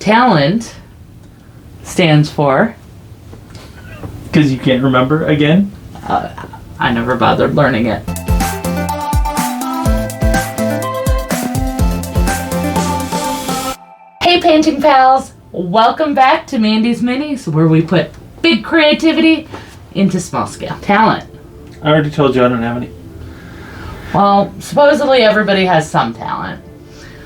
Talent stands for... Because you can't remember again? I never bothered learning it. Hey painting pals! Welcome back to Mandy's Minis, where we put big creativity into small scale talent. I already told you I don't have any. Well, supposedly everybody has some talent.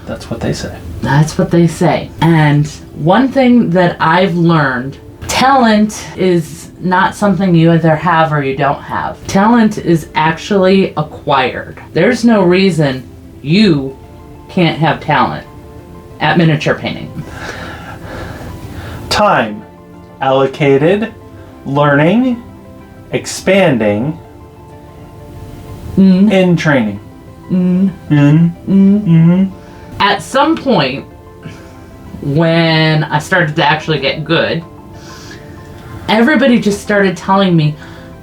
That's what they say. That's what they say. And one thing that I've learned, talent is not something you either have or you don't have. Talent is actually acquired. There's no reason you can't have talent at miniature painting. Time allocated, learning, expanding, in training. At some point, when I started to actually get good, everybody just started telling me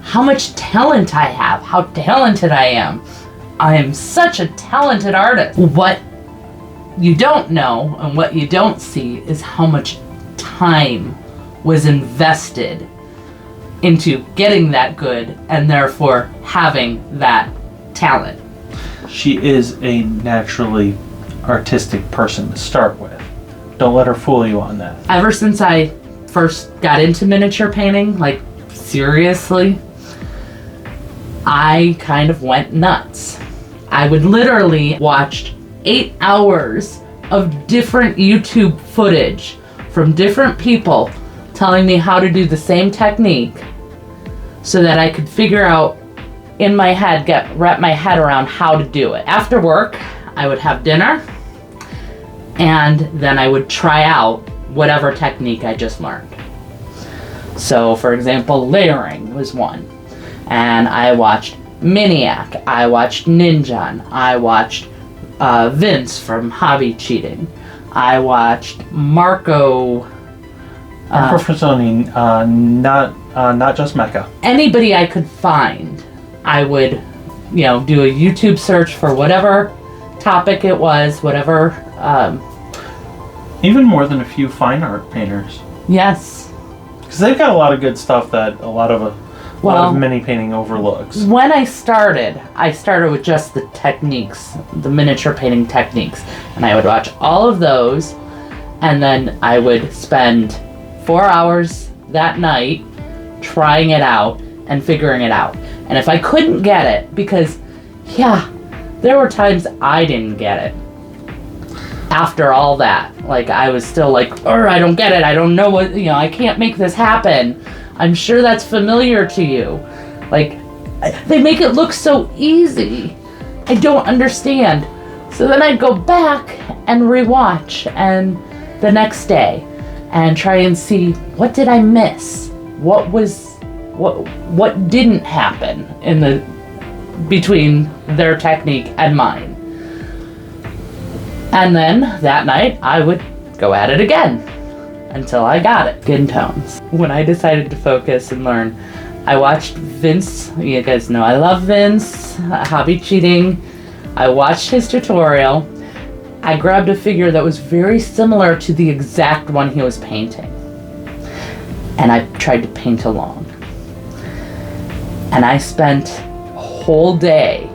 how much talent I have, how talented I am. I am such a talented artist. What you don't know and what you don't see is how much time was invested into getting that good and therefore having that talent. She is a naturally artistic person to start with. Don't let her fool you on that. Ever since I first got into miniature painting, like seriously, I kind of went nuts. I would literally watch 8 hours of different YouTube footage from different people telling me how to do the same technique so that I could figure out in my head, wrap my head around how to do it. After work, I would have dinner and then I would try out whatever technique I just learned. So for example, layering was one. And I watched Miniac, I watched Ninjan, I watched Vince from Hobby Cheating, I watched Marco Frazzoni, not just Mecca. Anybody I could find, I would, do a YouTube search for whatever topic it was, whatever. Even more than a few fine art painters. Yes. Because they've got a lot of good stuff that a lot of mini painting overlooks. When I started with just the techniques, the miniature painting techniques, and I would watch all of those, and then I would spend 4 hours that night trying it out and figuring it out. And if I couldn't get it, because there were times I didn't get it. After all that, like I was still like, I don't get it. I don't know what, I can't make this happen. I'm sure that's familiar to you. Like, they make it look so easy. I don't understand. So then I'd go back and rewatch and the next day and try and see, what did I miss? What didn't happen between their technique and mine? And then that night I would go at it again until I got it. Skin tones. When I decided to focus and learn, I watched Vince. You guys know I love Vince, Hobby Cheating. I watched his tutorial. I grabbed a figure that was very similar to the exact one he was painting. And I tried to paint along. And I spent a whole day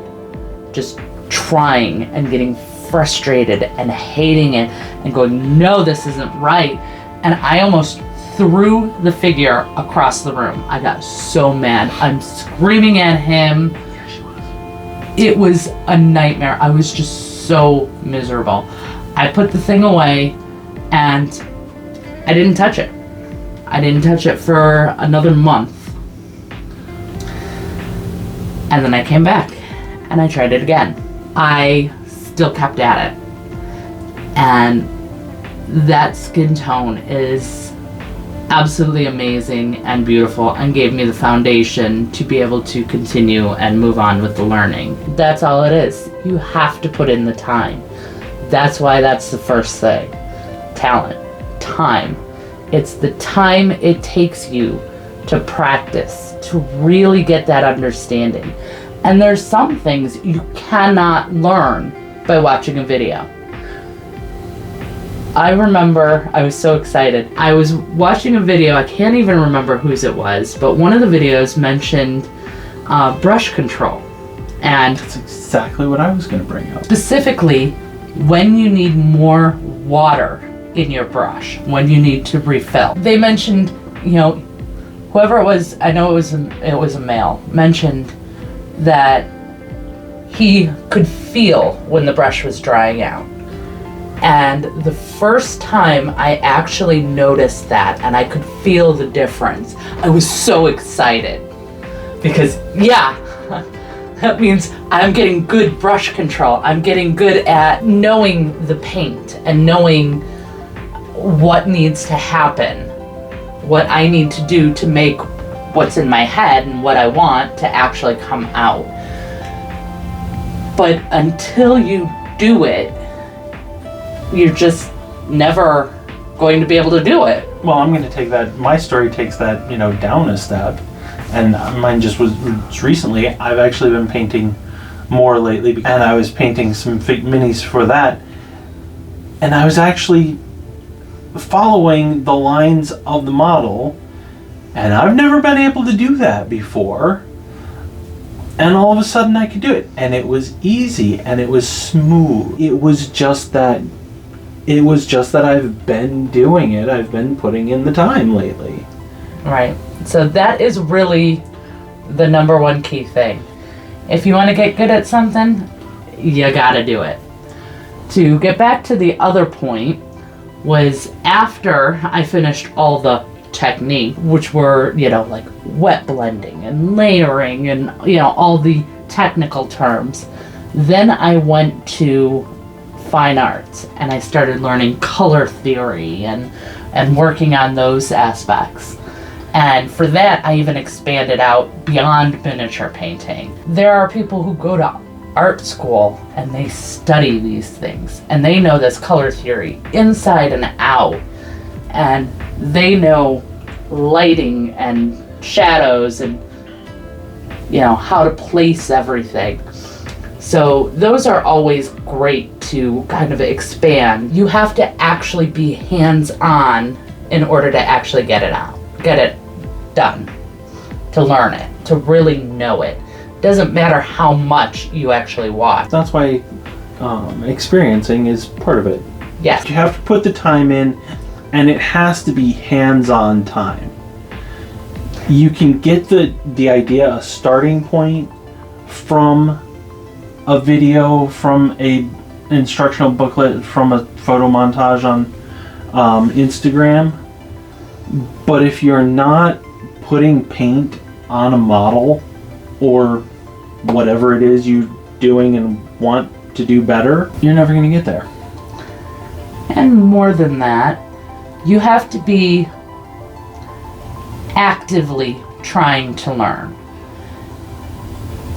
just trying and getting frustrated and hating it and going, no, this isn't right. And I almost threw the figure across the room. I got so mad. I'm screaming at him. It was a nightmare. I was just so miserable. I put the thing away and I didn't touch it. I didn't touch it for another month. And then I came back and I tried it again. I still kept at it. And that skin tone is absolutely amazing and beautiful and gave me the foundation to be able to continue and move on with the learning. That's all it is. You have to put in the time. That's why that's the first thing. Talent. Time. It's the time it takes you to practice, to really get that understanding. And there's some things you cannot learn by watching a video. I remember I was so excited. I was watching a video, I can't even remember whose it was, but one of the videos mentioned brush control. And That's exactly what I was going to bring up. specifically, when you need more water in your brush, when you need to refill. They mentioned, whoever it was, I know it was a male, mentioned that he could feel when the brush was drying out. And the first time I actually noticed that and I could feel the difference, I was so excited. Because, that means I'm getting good brush control. I'm getting good at knowing the paint and knowing what needs to happen, what I need to do to make what's in my head and what I want to actually come out. But until you do it, you're just never going to be able to do it. Well, I'm going to take that, my story takes that, down a step. And mine just was recently. I've actually been painting more lately, and I was painting some fake minis for that. And I was actually following the lines of the model, and I've never been able to do that before. And all of a sudden I could do it, and it was easy and it was smooth. It was just that I've been doing it. I've been putting in the time lately. Right. So that is really the number one key thing. If you want to get good at something, you gotta do it. To get back to the other point, was after I finished all the technique, which were, like wet blending and layering and, all the technical terms, then I went to fine arts and I started learning color theory and working on those aspects. And for that, I even expanded out beyond miniature painting. There are people who go to art school and they study these things and they know this color theory inside and out, and they know lighting and shadows and how to place everything. So those are always great to kind of expand. You have to actually be hands-on in order to actually get it done, to learn it, to really know it. Doesn't matter how much you actually watch. That's why experiencing is part of it. Yes. You have to put the time in, and it has to be hands-on time. You can get the idea, a starting point from a video, from a instructional booklet, from a photo montage on Instagram. But if you're not putting paint on a model or whatever it is you're doing and want to do better, you're never going to get there. And more than that, you have to be actively trying to learn.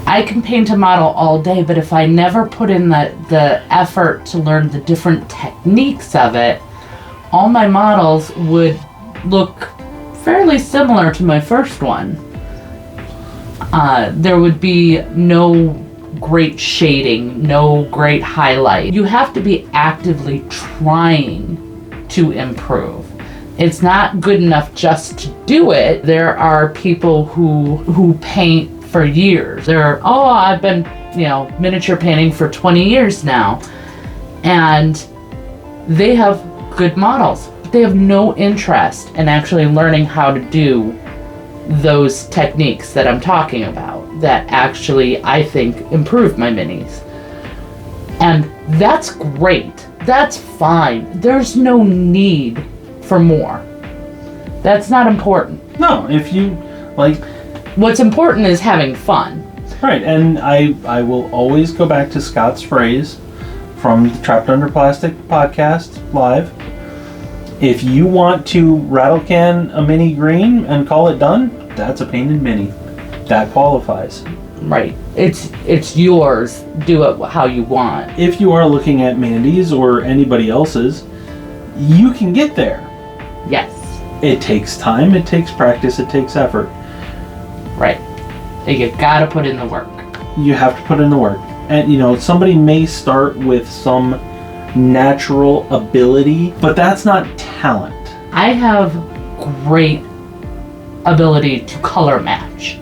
I can paint a model all day, but if I never put in the effort to learn the different techniques of it, all my models would look fairly similar to my first one. There would be no great shading, no great highlight. You have to be actively trying to improve. It's not good enough just to do it. There are people who paint for years. I've been, miniature painting for 20 years now. And they have good models. But they have no interest in actually learning how to do those techniques that I'm talking about that actually, I think, improve my minis. And that's great. That's fine. There's no need for more. That's not important. No, if you like... What's important is having fun. Right, and I will always go back to Scott's phrase from the Trapped Under Plastic podcast live. If you want to rattle can a mini green and call it done, that's a painted mini. That qualifies. Right. It's yours. Do it how you want. If you are looking at Mandy's or anybody else's, you can get there. Yes. It takes time, it takes practice, it takes effort. Right. You gotta put in the work. You have to put in the work. And somebody may start with some natural ability, but that's not talent. I have great ability to color match.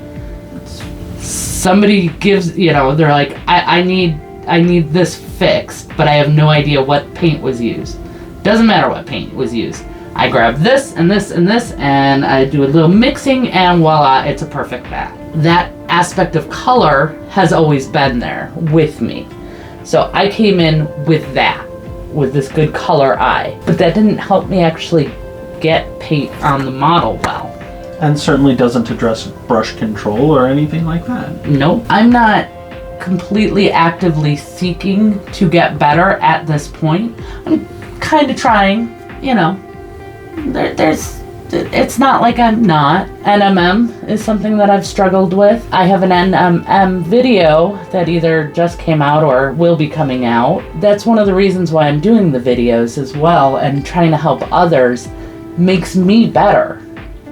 Somebody gives, they're like, I need this fixed, but I have no idea what paint was used. Doesn't matter what paint was used. I grab this and this and this, and I do a little mixing, and voila, it's a perfect match. That aspect of color has always been there with me. So I came in with that, with this good color eye. But that didn't help me actually get paint on the model well. And certainly doesn't address brush control or anything like that. Nope. I'm not completely actively seeking to get better at this point. I'm kind of trying, it's not like I'm not. NMM is something that I've struggled with. I have an NMM video that either just came out or will be coming out. That's one of the reasons why I'm doing the videos as well, and trying to help others makes me better.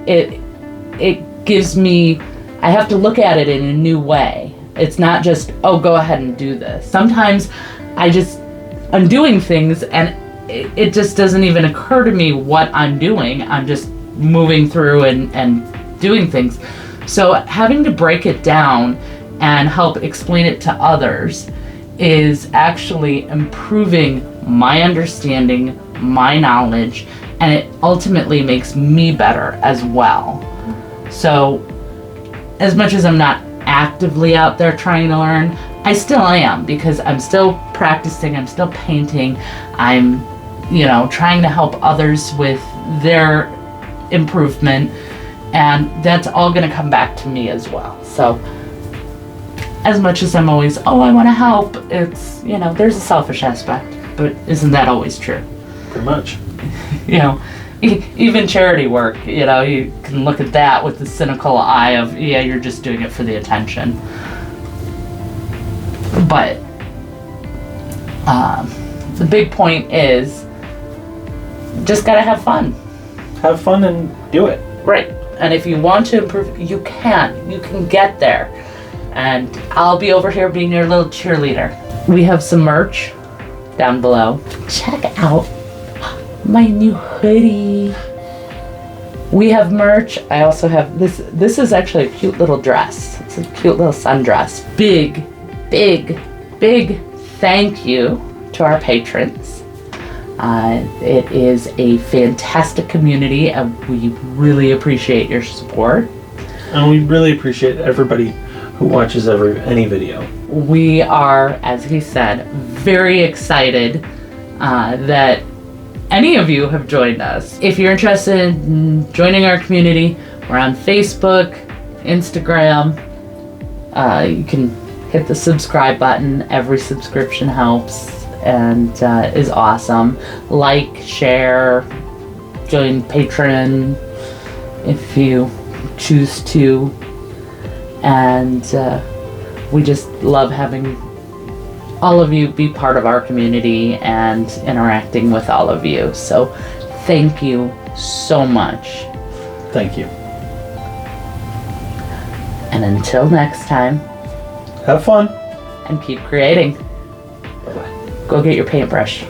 It gives me, I have to look at it in a new way. It's not just, oh, go ahead and do this. Sometimes I'm doing things and it just doesn't even occur to me what I'm doing. I'm just moving through and doing things. So having to break it down and help explain it to others is actually improving my understanding, my knowledge, and it ultimately makes me better as well. So as much as I'm not actively out there trying to learn, I still am, because I'm still practicing, I'm still painting, I'm trying to help others with their improvement, and that's all going to come back to me as well. So as much as I'm always, I want to help, it's, there's a selfish aspect, but isn't that always true? Pretty much. Even charity work, you can look at that with the cynical eye of, you're just doing it for the attention. But the big point is, just gotta have fun. Have fun and do it. Right. And if you want to improve, you can get there. And I'll be over here being your little cheerleader. We have some merch down below. Check out my new hoodie. We have merch. I also have this. This is actually a cute little dress. It's a cute little sundress. Big thank you to our patrons. It is a fantastic community, and we really appreciate your support. And we really appreciate everybody who watches any video. We are, as he said, very excited that any of you have joined us. If you're interested in joining our community, we're on Facebook, Instagram. You can hit the subscribe button. Every subscription helps and is awesome. Like, share, join Patreon if you choose to. And we just love having all of you be part of our community and interacting with all of you. So thank you so much. Thank you. And until next time, have fun and keep creating. Bye-bye. Go get your paintbrush.